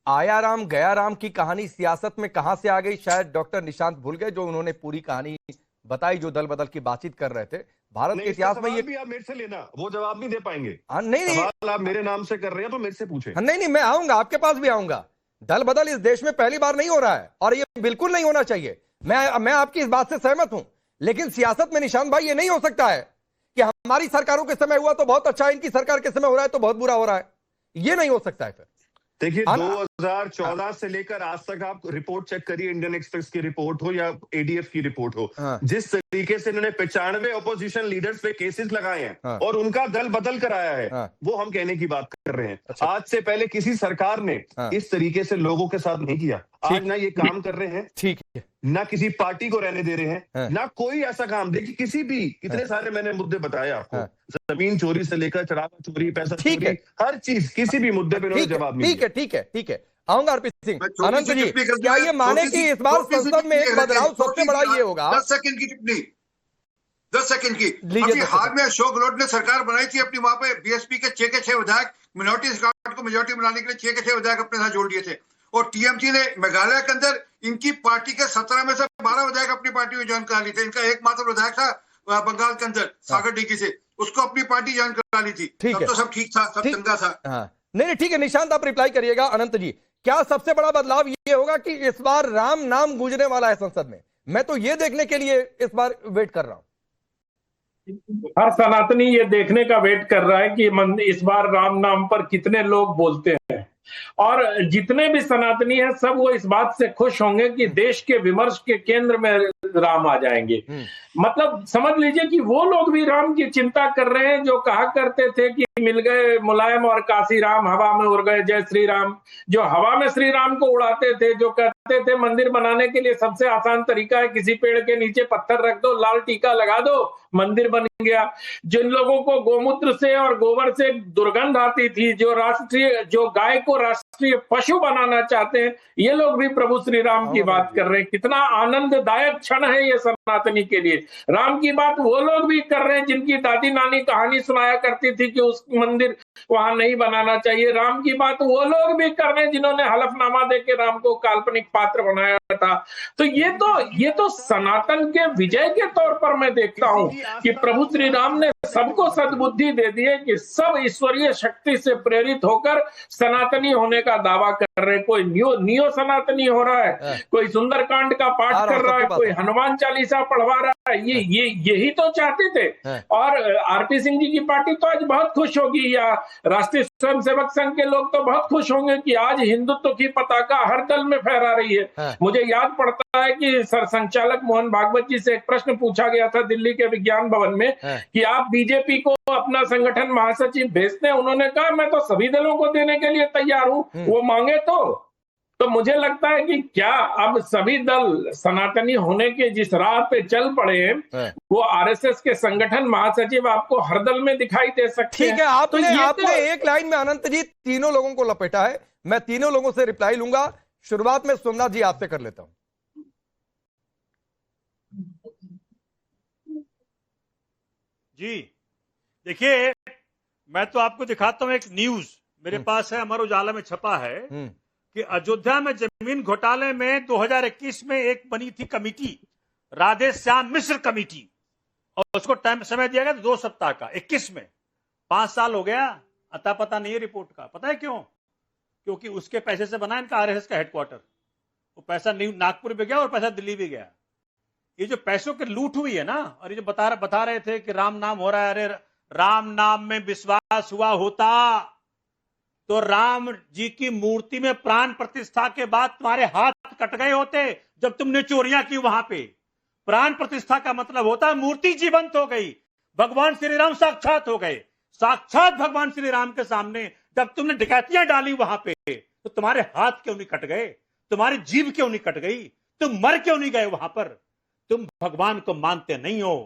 आया राम गया राम की कहानी सियासत में कहां से आ गई, शायद डॉक्टर निशांत भूल गए जो उन्होंने पूरी कहानी बताई, जो दल बदल की बातचीत कर रहे थे। भारत के इतिहास में ये भी आप मेरे से लेना, वो जवाब नहीं दे पाएंगे। नहीं सवाल आप मेरे नाम से कर रहे हैं तो मेरे से पूछे। नहीं, मैं आऊंगा, आपके पास भी आऊंगा। दल बदल इस देश में पहली बार नहीं हो रहा है और ये बिल्कुल नहीं होना चाहिए। मैं आपकी इस बात से सहमत हूं, लेकिन सियासत में निशांत भाई ये नहीं हो सकता है कि हमारी सरकारों के समय हुआ तो बहुत अच्छा है, इनकी सरकार के समय हो रहा है तो बहुत बुरा हो रहा है। ये नहीं हो सकता है। फिर देखिए, 2014 से लेकर आज तक आप रिपोर्ट चेक करिए, इंडियन एक्सप्रेस की रिपोर्ट हो या ADF की रिपोर्ट हो, जिस तरीके से इन्होंने 95 ऑपोजिशन लीडर्स पे केसेस लगाए हैं और उनका दल बदल कराया है, वो हम कहने की बात कर रहे हैं। अच्छा। आज से पहले किसी सरकार ने इस तरीके से लोगों के साथ नहीं किया। आज ना ये काम कर रहे हैं, ठीक है, ना किसी पार्टी को रहने दे रहे हैं, ना कोई ऐसा काम। देखिए, किसी भी कितने सारे मैंने मुद्दे बताए आपको, जमीन चोरी से लेकर चढ़ावा चोरी, पैसा चोरी, हर चीज, किसी भी मुद्दे पे उन्होंने जवाब नहीं दिया। ठीक है, आऊंगा अर्पित सिंह। अनंत जी, क्या ये माने कि इस बार संसद में एक बदलाव सबसे बड़ा ये होगा? 10 सेकंड की टिप्पणी, 10 सेकंड की। अभी हाल में अशोक गहलोत ने सरकार बनाई थी अपनी, वहां पे BSP के 6 के 6 विधायक मिनोरिटी स्कॉट को मेजोरिटी बनाने के लिए 6 के 6 विधायक अपने साथ जोड़ दिए थे और TMC ने मेघालय के अंदर इनकी पार्टी के 17 में से 12 विधायक अपनी पार्टी में ज्वाइन करा ली थे। इनका एकमात्र विधायक था बंगाल के अंदर सागर डिग्गी से, उसको अपनी पार्टी ज्वाइन करा ली थी। तब तो सब ठीक था, सब चंगा था। नहीं, ठीक है, निशांत आप रिप्लाई करिएगा। अनंत जी, क्या सबसे बड़ा बदलाव ये होगा कि इस बार राम नाम गूंजने वाला है संसद में? मैं तो ये देखने के लिए इस बार वेट कर रहा हूं। हर सनातनी ये देखने का वेट कर रहा है कि इस बार राम नाम पर कितने लोग बोलते हैं, और जितने भी सनातनी हैं सब वो इस बात से खुश होंगे कि देश के विमर्श के केंद्र में राम आ जाएंगे। मतलब समझ लीजिए कि वो लोग भी राम की चिंता कर रहे हैं जो कहा करते थे कि मिल गए मुलायम और काशी राम, हवा में उड़ गए जय श्री राम। जो हवा में श्री राम को उड़ाते थे, जो कहते चाहते थे मंदिर बनाने के लिए सबसे आसान तरीका है किसी पेड़ के नीचे पत्थर रख दो, लाल टीका लगा दो, मंदिर बन गया। जिन लोगों को गोमूत्र से और गोबर से दुर्गंध आती थी, जो गाय को राष्ट्रीय पशु बनाना चाहते हैं, ये लोग भी प्रभु श्री राम की बात कर रहे हैं। कितना आनंददायक क्षण है ये सनातनी के लिए। राम की बात वो लोग भी कर रहे हैं जिनकी दादी नानी कहानी सुनाया करती थी कि उस मंदिर वहां नहीं बनाना चाहिए। राम की बात वो लोग भी कर रहे हैं जिन्होंने हलफनामा देके राम को काल्पनिक पात्र बनाया था। तो ये तो सनातन के विजय के तौर पर मैं देखता हूं कि प्रभु श्री राम ने सबको सद्बुद्धि दे दी है कि सब ईश्वरीय शक्ति से प्रेरित होकर सनातनी होने का दावा कर रहे हैं। कोई नियो सनातनी हो रहा है, कोई सुंदरकांड का पाठ कर रहा है, कोई हनुमान चालीसा पढ़वा रहा है। यही तो चाहते थे। और आरपी सिंह जी की पार्टी तो आज बहुत खुश होगी, या राष्ट्रीय स्वयंसेवक संघ के लोग तो बहुत खुश होंगे कि आज हिंदुत्व की पताका हर दल में फहरा रही है। मुझे याद पड़ता है कि सर संचालक मोहन भागवत जी से एक प्रश्न पूछा गया था दिल्ली के विज्ञान भवन में कि आप बीजेपी को अपना संगठन महासचिव भेजते हैं। उन्होंने कहा मैं तो सभी दलों को देने के लिए तैयार हूं, वो मांगे तो मुझे लगता है कि क्या अब सभी दल सनातनी होने के जिस राह पे चल पड़े हैं, वो आरएसएस के संगठन महासचिव आपको हर दल में दिखाई दे सकते हैं। ठीक है, आपने एक लाइन में अनंत जी तीनों लोगों को लपेटा है। मैं तीनों लोगों से रिप्लाई लूंगा। शुरुआत में सोमनाथ जी आपसे कर लेता हूं। जी देखिए, मैं तो आपको दिखाता हूं एक न्यूज मेरे पास है, अमर उजाला में छपा है कि अयोध्या में जमीन घोटाले में 2021 में एक बनी थी कमेटी, राधे श्याम मिश्र कमेटी, और उसको टाइम समय दिया गया 2 सप्ताह का। 21 में 5 साल हो गया, अता पता नहीं है रिपोर्ट का। पता है क्यों? क्योंकि उसके पैसे से बना इनका आरएसएस का हेडक्वार्टर। वो पैसा नागपुर भी गया और पैसा दिल्ली भी गया। ये जो पैसों की लूट हुई है ना, और ये जो बता रहे थे कि राम नाम हो रहा है, अरे राम नाम में विश्वास हुआ होता तो राम जी की मूर्ति में प्राण प्रतिष्ठा के बाद तुम्हारे हाथ कट गए होते जब तुमने चोरियां की वहां पे। प्राण प्रतिष्ठा का मतलब होता है मूर्ति जीवंत हो गई, भगवान श्री राम साक्षात हो गए। साक्षात भगवान श्री राम के सामने जब तुमने डकैतियां डाली वहां पे, तो तुम्हारे हाथ क्यों नहीं कट गए, तुम्हारी जीभ क्यों नहीं कट गई, तुम मर क्यों नहीं गए वहां पर? तुम भगवान को मानते नहीं हो,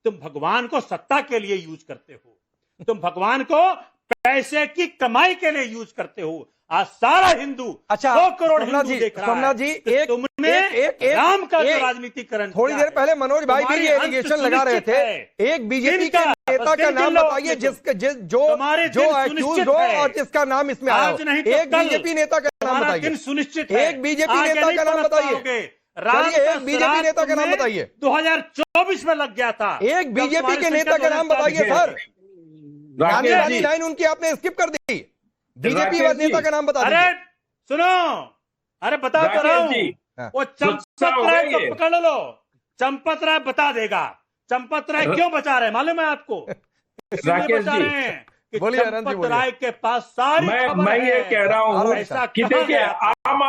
तुम भगवान को सत्ता के लिए यूज करते हो, तुम भगवान को पैसे की कमाई के लिए यूज करते हो। आज सारा हिंदू 100 करोड़ हिंदू देख रहा है। जी तुमने राम का जो राजनीतिकरण, थोड़ी देर पहले मनोज भाई भी ये एलिगेशन लगा रहे थे। एक बीजेपी के नेता का नाम बताइए जो एक्यूज हो और जिसका नाम इसमें आया हो। एक बीजेपी नेता का नाम बताइए, सुनिश्चित है। एक बीजेपी नेता का नाम बताइए, एक बीजेपी नेता का नाम बताइए। 2024 में लग गया था। एक बीजेपी के नेता का नाम बताइए सर। गांधी लाइन उनकी आपने स्किप कर दी। बीजेपी नेता का नाम बता दीजिए। अरे सुनो, अरे बता तो रहा हूं। वो चंपत राय को पकड़ लो, चंपत राय बता देगा। चंपत राय क्यों बचा रहे मालूम है आपको? राकेश बचा रहे हैं कि बोलिए, चंपत राय के पास सारी मैं ये कह रहा हूँ कि देखिए, आम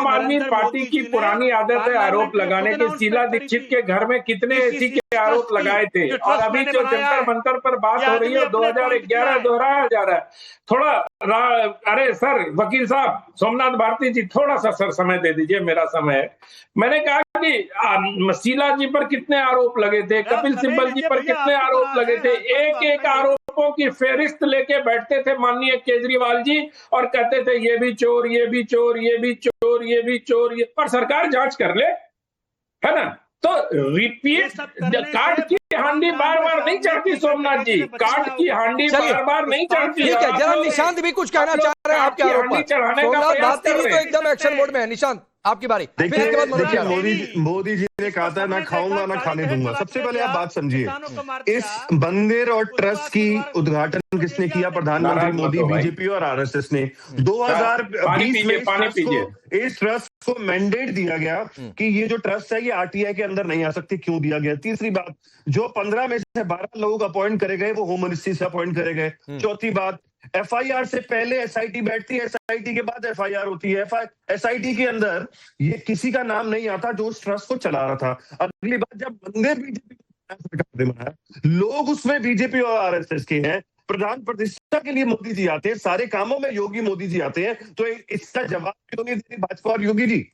आदमी पार्टी की पुरानी आदत है आरोप लगाने की। शीला दीक्षित के घर में कितने ऐसी के आरोप लगाए थे, और अभी जो जंतर मंतर पर बात हो रही है 2011 दोहराया जा रहा है। थोड़ा अरे सर वकील साहब, सोमनाथ भारती जी, थोड़ा सा सर समय दे दीजिए, मेरा समय है। मैंने कहा कि शीला जी पर कितने आरोप लगे थे, कपिल सिब्बल जी पर कितने आरोप लगे थे। एक एक आरोपों की फेरिस्त लेके बैठते थे माननीय केजरीवाल जी और कहते थे ये भी चोर, ये भी चोर, ये भी चोर, ये भी चोर। ये पर सरकार जांच कर ले, है ना? तो रिपीट, काट की हांडी बार बार नहीं चढ़ती सोमनाथ जी, काट की हांडी बार बार नहीं चढ़ती। ठीक है, जरा निशांत भी कुछ कहना चाह रहे हैं आपके आरोप पर। सोमनाथ भारती भी तो एकदम एक्शन मोड में है। निशांत आपकी बारी। देखिए, मोदी जी ने कहा था मैं खाऊंगा ना खाने दूंगा। सबसे पहले आप बात समझिए, इस मंदिर और ट्रस्ट की उद्घाटन किसने किया? प्रधानमंत्री मोदी, बीजेपी और आरएसएस ने। 2020 में इस ट्रस्ट को मैंडेट दिया गया कि ये जो ट्रस्ट है ये आरटीआई के अंदर नहीं आ सकती। क्यों दिया गया? तीसरी बात, जो 15 में से 12 लोग अपॉइंट करे गए वो होम मिनिस्ट्री से अपॉइंट करे गए। चौथी बात, एफआईआर से पहले एसआईटी बैठती है, एसआईटी के बाद एफआईआर होती है। एसआईटी के अंदर ये किसी का नाम नहीं आता जो उस ट्रस्ट को चला रहा था। अगली बात, जब मंदिर बीजेपी लोग उसमें बीजेपी और आरएसएस के हैं, प्रधान प्रतिष्ठा के लिए मोदी जी आते हैं, सारे कामों में योगी मोदी जी आते हैं, तो इसका जवाब क्यों नहीं देती भाजपा और योगी जी?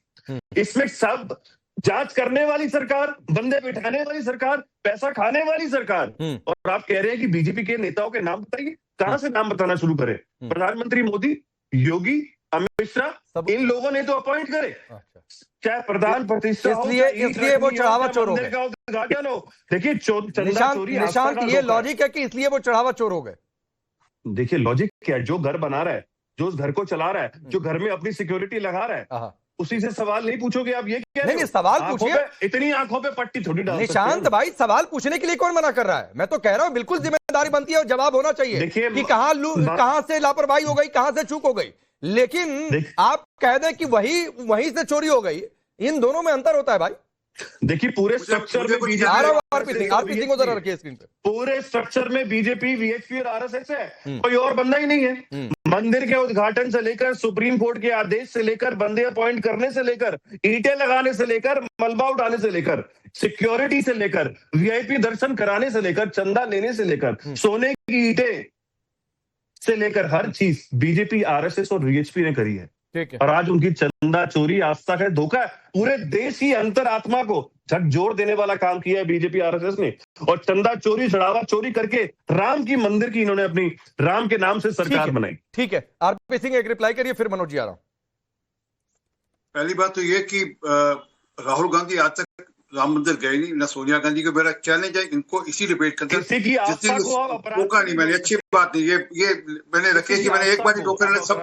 इसमें सब जांच करने वाली सरकार, बंदे बिठाने वाली सरकार, पैसा खाने वाली सरकार, और आप कह रहे हैं कि बीजेपी के नेताओं के नाम बताइए। कहां से नाम बताना शुरू करें? प्रधानमंत्री मोदी, योगी, अमित शाह, इन लोगों ने तो अपॉइंट करे, चाहे प्रधान प्रतिष्ठा हो, इसलिए वो चढ़ावा चोर हो गए। उद्घाटन हो। देखिए निशांत, ये लॉजिक है कि इसलिए वो चढ़ावा चोर हो गए। देखिए लॉजिक क्या है, जो घर बना रहा है, जो उस घर को चला रहा है, जो घर में अपनी सिक्योरिटी लगा रहा है, उसी से सवाल नहीं पूछोगे आप? ये क्या नहीं, सवाल पूछिए। इतनी आंखों पे पट्टी थोड़ी डाल निशांत भाई, सवाल पूछने के लिए कौन मना कर रहा है? मैं तो कह रहा हूं बिल्कुल जिम्मेदारी बनती है और जवाब होना चाहिए कि कहां से लापरवाही हो गई, कहां से चूक हो गई। लेकिन आप कह दें कि वहीं से चोरी हो गई, इन दोनों में अंतर होता है भाई। देखिए पूरे स्ट्रक्चर में आरपी सिंह को जरा रखिए स्क्रीन पे। पूरे स्ट्रक्चर में बीजेपी, वीएचपी और आरएसएस है, कोई और बंदा ही नहीं है। मंदिर के उद्घाटन से लेकर, सुप्रीम कोर्ट के आदेश से लेकर, बंदे अपॉइंट करने से लेकर, ईंटें लगाने से लेकर, मलबा उठाने से लेकर, सिक्योरिटी से लेकर, वीआईपी दर्शन कराने से लेकर, चंदा लेने से लेकर, सोने की ईंटें से लेकर हर चीज बीजेपी, आरएसएस और वीएचपी ने करी है। और आज उनकी चंदा चोरी, आस्था का धोखा है, पूरे देश की अंतरात्मा को झकझोर देने वाला काम किया है बीजेपी, आरएसएस ने। और चंदा चोरी, चढ़ावा चोरी करके राम की मंदिर की इन्होंने अपनी राम के नाम से सरकार बनाई। ठीक है, आरपी सिंह एक रिप्लाई करिए, फिर मनोज जी आ रहा हूं। पहली बात तो ये कि राहुल गांधी आज तक राम मंदिर गए नहीं, ना सोनिया गांधी को। मेरा चैलेंज है इनको इसी डिबेट के अंदर मौका नहीं। मैंने अच्छी बात नहीं, ये मैंने रखे कि मैंने एक बार ही धोखा, सब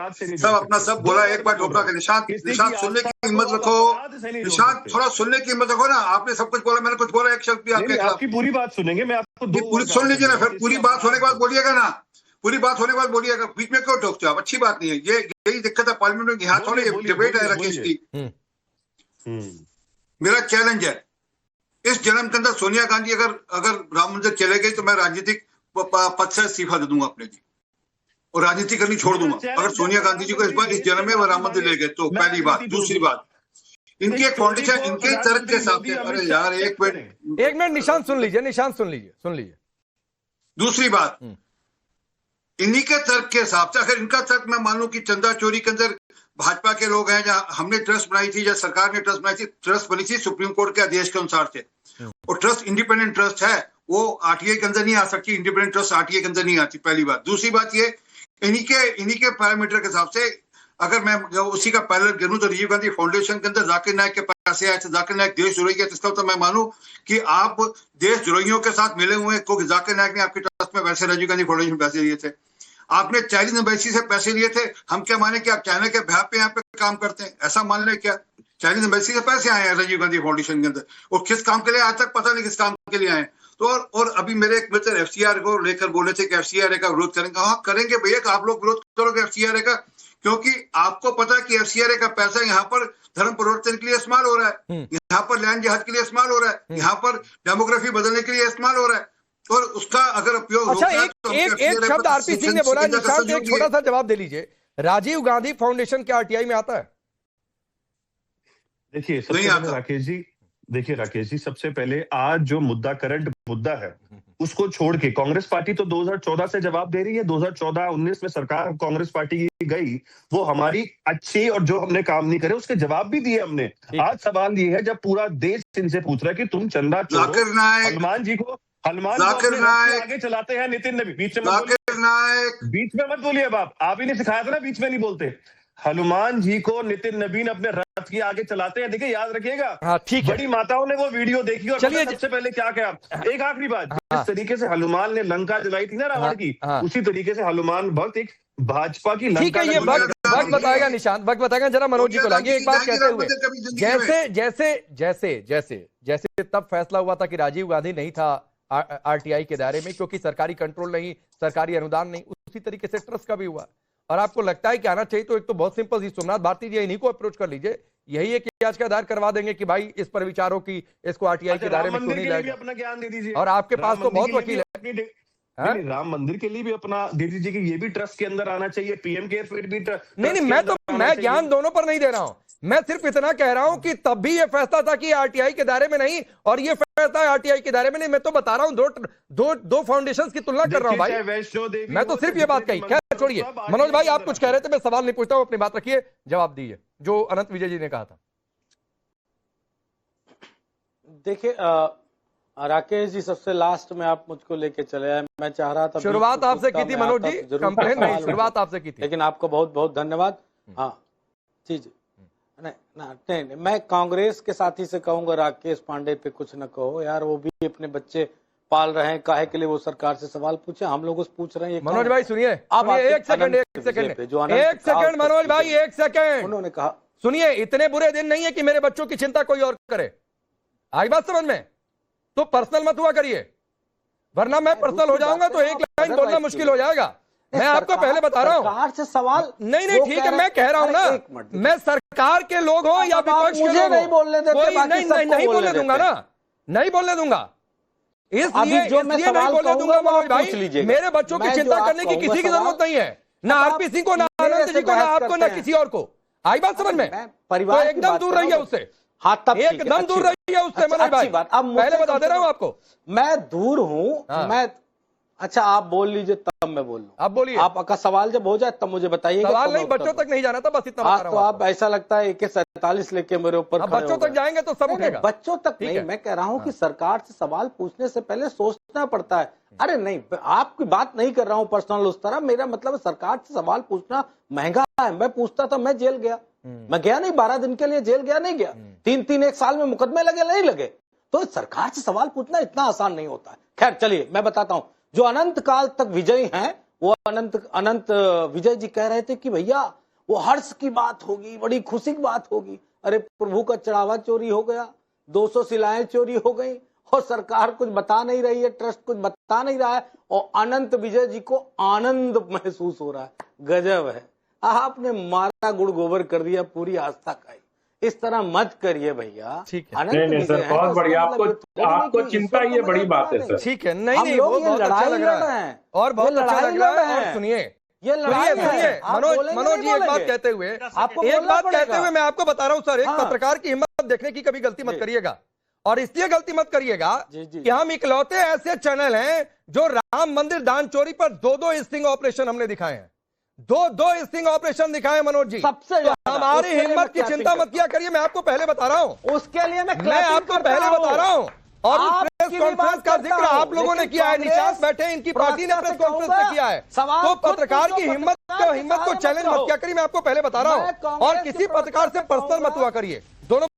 अपना सब बोला, एक बार धोखा। निशांत सुनने की हिम्मत रखो, निशांत थोड़ा सुनने की हिम्मत रखो ना। आपने सब कुछ बोला, मैंने कुछ बोला, एक शब्द भी आपके खिलाफ। आपकी पूरी बात सुनेंगे, मैं आपको पूरी सुन लीजिए ना, फिर पूरी बात होने के बाद बोलिएगा ना, पूरी बात होने के बाद बोलिएगा। बीच में क्यों टोकते हो आप? अच्छी बात नहीं है, यही दिक्कत है पार्लियामेंट में। यहाँ थोड़ी डिबेट है राकेश की। मेरा चैलेंज है, इस जन्म के अंदर सोनिया गांधी अगर राम मंदिर चले गई तो मैं राजनीतिक पद से इस्तीफा दे दूंगा अपने जी, और राजनीति करनी छोड़ दूंगा। अगर सोनिया गांधी जी को इस बार इस जन्म में वो राम मंदिर ले गए तो। पहली बात। दूसरी बात, इनकी एक फाउंडेशन, इनके तर्क के साथ। अरे यार एक मिनट निशांत सुन लीजिए। दूसरी बात, इन्हीं के तर्क के हिसाब से, अगर इनका तर्क मैं मानूं कि चंदा चोरी के अंदर भाजपा के लोग हैं, जहां हमने ट्रस्ट बनाई थी, जहां सरकार ने ट्रस्ट बनाई थी, ट्रस्ट बनी थी सुप्रीम कोर्ट के आदेश के अनुसार से, और ट्रस्ट इंडिपेंडेंट ट्रस्ट है, वो आरटीआई के अंदर नहीं आ सकती। इंडिपेंडेंट ट्रस्ट आरटीआई के अंदर नहीं आती, पहली बात। दूसरी बात ये, इन्हीं के पैरामीटर के हिसाब से अगर मैं उसी का पैरेलल गिनूं तो राजीव गांधी फाउंडेशन के अंदर जाकिर नायक के पैसे आए थे, जाकिर नायक देशद्रोही है, इसका तो मैं मानूं कि आप देशद्रोहियों के साथ मिले हुए हैं, क्योंकि जाकिर नायक ने आपके ट्रस्ट में वैसे राजीव गांधी फाउंडेशन पैसे दिए थे। आपने चाइनीज एम्बेसी से पैसे लिए थे, हम क्या माने कि आप चाइना के भ्याप पे यहाँ पे काम करते हैं, ऐसा मान लें क्या? चाइनीज एम्बेसी से पैसे आए हैं राजीव गांधी फाउंडेशन के अंदर, और किस काम के लिए आज तक पता नहीं किस काम के लिए आए। तो और अभी मेरे एक मित्र एफसीआर को लेकर बोले थे कि एफसीआर का विरोध करेंगे। हाँ करेंगे भैया, आप लोग विरोध करोगे एफसीआर का, क्योंकि आपको पता है कि एफसीआर का पैसा यहाँ पर धर्म परिवर्तन के लिए इस्तेमाल हो रहा है, यहाँ पर लैंड जिहाद के लिए इस्तेमाल हो रहा है, यहाँ पर डेमोग्राफी बदलने के लिए इस्तेमाल हो रहा है, और उसका अगर उपयोग। अच्छा, एक शब्द आरपी सिंह ने बोला, निशांत एक छोटा सा जवाब दे लीजिए। राजीव गांधी फाउंडेशन क्या आरटीआई में आता है? देखिए सबसे पहले राकेश जी, सबसे पहले आज जो मुद्दा, करंट मुद्दा है, उसको छोड़ के कांग्रेस पार्टी तो 2014 से जवाब दे रही है। 2014-19 में सरकार कांग्रेस पार्टी की गई, वो हमारी अच्छी, और जो हमने काम नहीं करे उसके जवाब भी दिए हमने। आज सवाल ये है, जब पूरा देश इनसे पूछ रहा है कि तुम चंदा हनुमान जी को आगे चलाते हैं, नितिन नबी बीच में मत बोलिए। आप ही ने सिखाया था ना, बीच में नहीं बोलते। हनुमान जी को नितिन नबीन अपने रथ के आगे चलाते हैं। देखिए याद रखिएगा। हाँ, ठीक है। बड़ी माताओं ने वो वीडियो देखी, और चलिए सबसे पहले क्या कहा, एक आखिरी बात, जिस तरीके से हनुमान ने लंका जलाई थी ना रावण की, उसी तरीके से हनुमान भक्त एक भाजपा की ठीक है। ये वक्त बताएगा निशांत, वक्त बताएगा। जरा मनोज जी को लाइए एक बात कहते हुए, जैसे तब फैसला हुआ था कि राजीव गांधी नहीं था आरटीआई के दायरे में, क्योंकि सरकारी कंट्रोल नहीं, सरकारी अनुदान नहीं, उसी तरीके से ट्रस्ट का भी हुआ। और आपको लगता है कि आना चाहिए, तो एक तो बहुत सिंपल, सोमनाथ भारती जी इन्हीं को अप्रोच कर लीजिए, यही है कि आज का दायर करवा देंगे कि भाई इस पर विचारों की, इसको आरटीआई के दायरे में क्यों नहीं लाएगा, अपना ज्ञान दे दीजिए। और आपके पास तो बहुत वकील है। राम मंदिर के लिए भी अपना दे दीजिए कि ये भी ट्रस्ट के अंदर आना चाहिए, पीएम केयर फिर भी नहीं, मैं ज्ञान दोनों पर नहीं दे रहा हूं, मैं सिर्फ इतना कह रहा हूं कि तब भी ये फैसला था कि आरटीआई के दायरे में नहीं, और ये फैसला है आरटीआई के दायरे में नहीं। मैं तो बता रहा हूं, दो फाउंडेशंस की तुलना कर रहा हूं भाई, मैं तो सिर्फ ये बात कही। क्या छोड़िए मनोज भाई, आप कुछ कह रहे थे, मैं सवाल नहीं पूछता हूं, अपनी बात रखिए, जवाब दीजिए जो अनंत विजय जी ने कहा था। देखिए राकेश जी, सबसे लास्ट में आप मुझको लेके चले आए। मैं चाह रहा था शुरुआत आपसे की थी मनोज जी, कंप्लेन नहीं, शुरुआत आपसे की थी, लेकिन आपको बहुत बहुत धन्यवाद। हाँ जी जी, नहीं, मैं कांग्रेस के साथी से कहूंगा राकेश पांडे पे कुछ न कहो यार, वो भी अपने बच्चे पाल रहे हैं, काहे के लिए वो सरकार से सवाल पूछे, हम लोग पूछ रहे हैं। मनोज भाई सुनिए, एक सेकंड मनोज भाई, एक सेकंड। उन्होंने कहा सुनिए, इतने बुरे दिन नहीं है कि मेरे बच्चों की चिंता कोई और करे, आई बात समझ में? तो पर्सनल मत हुआ करिए, वरना मैं पर्सनल हो जाऊंगा तो एक लाइन बोलना मुश्किल हो जाएगा। मैं आपको पहले बता रहा हूं, सरकार से सवाल नहीं ठीक है, मैं कह रहा हूं ना, मैं सरकार के लोग हो या विपक्ष के लोग नहीं बोलने देते, नहीं बोलने दूंगा ना, नहीं बोलने दूंगा, इसलिए नहीं बोलने दूंगा मनोज भाई। मेरे बच्चों की चिंता करने की किसी की जरूरत नहीं है, ना आरपी सिंह को, ना आनंद जी को, ना आपको, ना किसी और को। आई बात समझ में? परिवार एकदम दूर रहिए उससे, हाँ तब एकदम दूर रहिए उससे मनोज भाई, पहले बता दे रहा हूं आपको, मैं दूर हूं। मैं अच्छा आप बोल लीजिए तब मैं बोल लूं। आप बोलिए, आपका सवाल जब हो जाए तब मुझे बताइएगा। सवाल नहीं, बच्चों तक नहीं जाना था, बस इतना बता रहा हूं। तो आप ऐसा लगता है AK-47 लेके मेरे ऊपर बच्चों तक जाएंगे तो सब उठेगा। बच्चों तक नहीं, मैं कह रहा हूं कि सरकार से सवाल पूछने से पहले सोचना पड़ता है। अरे नहीं, आपकी बात नहीं कर रहा हूं पर्सनल उस तरह, मेरा मतलब सरकार से सवाल पूछना महंगा है। मैं पूछता था, मैं जेल गया, मैं गया नहीं, 12 दिन के लिए जेल गया, नहीं गया, 3-3 एक साल में मुकदमे लगे नहीं लगे। तो सरकार से सवाल पूछना इतना आसान नहीं होता है। खैर चलिए मैं बताता हूं, जो अनंत काल तक विजयी हैं वो अनंत विजय जी कह रहे थे कि भैया वो हर्ष की बात होगी, बड़ी खुशी की बात होगी। अरे प्रभु का चढ़ावा चोरी हो गया, 200 शिलाएं चोरी हो गई और सरकार कुछ बता नहीं रही है, ट्रस्ट कुछ बता नहीं रहा है, और अनंत विजय जी को आनंद महसूस हो रहा है। गजब है, आपने मारा गुड़ गोबर कर दिया पूरी आस्था का। इस तरह मत करिए भैया। ठीक है, नहीं सर, बहुत बढ़िया, आपको चिंता ये बड़ी बात है सर। ठीक है, नहीं वो बहुत अच्छा लग रहा है और बहुत अच्छा लग रहा है। और सुनिए, ये सुनिए मनोज जी, एक बात कहते हुए मैं आपको बता रहा हूं सर, एक पत्रकार की हिम्मत देखने की कभी गलती मत करिएगा, और इसलिए गलती मत करिएगा कि हम इकलौते ऐसे चैनल हैं जो राम मंदिर दान चोरी पर 2 स्टिंग ऑपरेशन हमने दिखाए हैं, 2 स्टिंग ऑपरेशन दिखाए मनोज जी। सबसे हमारी हिम्मत की चिंता मत किया करिए, मैं आपको पहले बता रहा हूं, उसके लिए मैं आपको पहले बता रहा हूं। और प्रेस कॉन्फ्रेंस का जिक्र आप लोगों ने किया है, निशांत बैठे, इनकी पार्टी ने प्रेस कॉन्फ्रेंस में किया है, तो पत्रकार की हिम्मत को चैलेंज मत किया करिए, मैं आपको पहले बता रहा हूं। और किसी पत्रकार से पर्सनल मत हुआ करिए, दोनों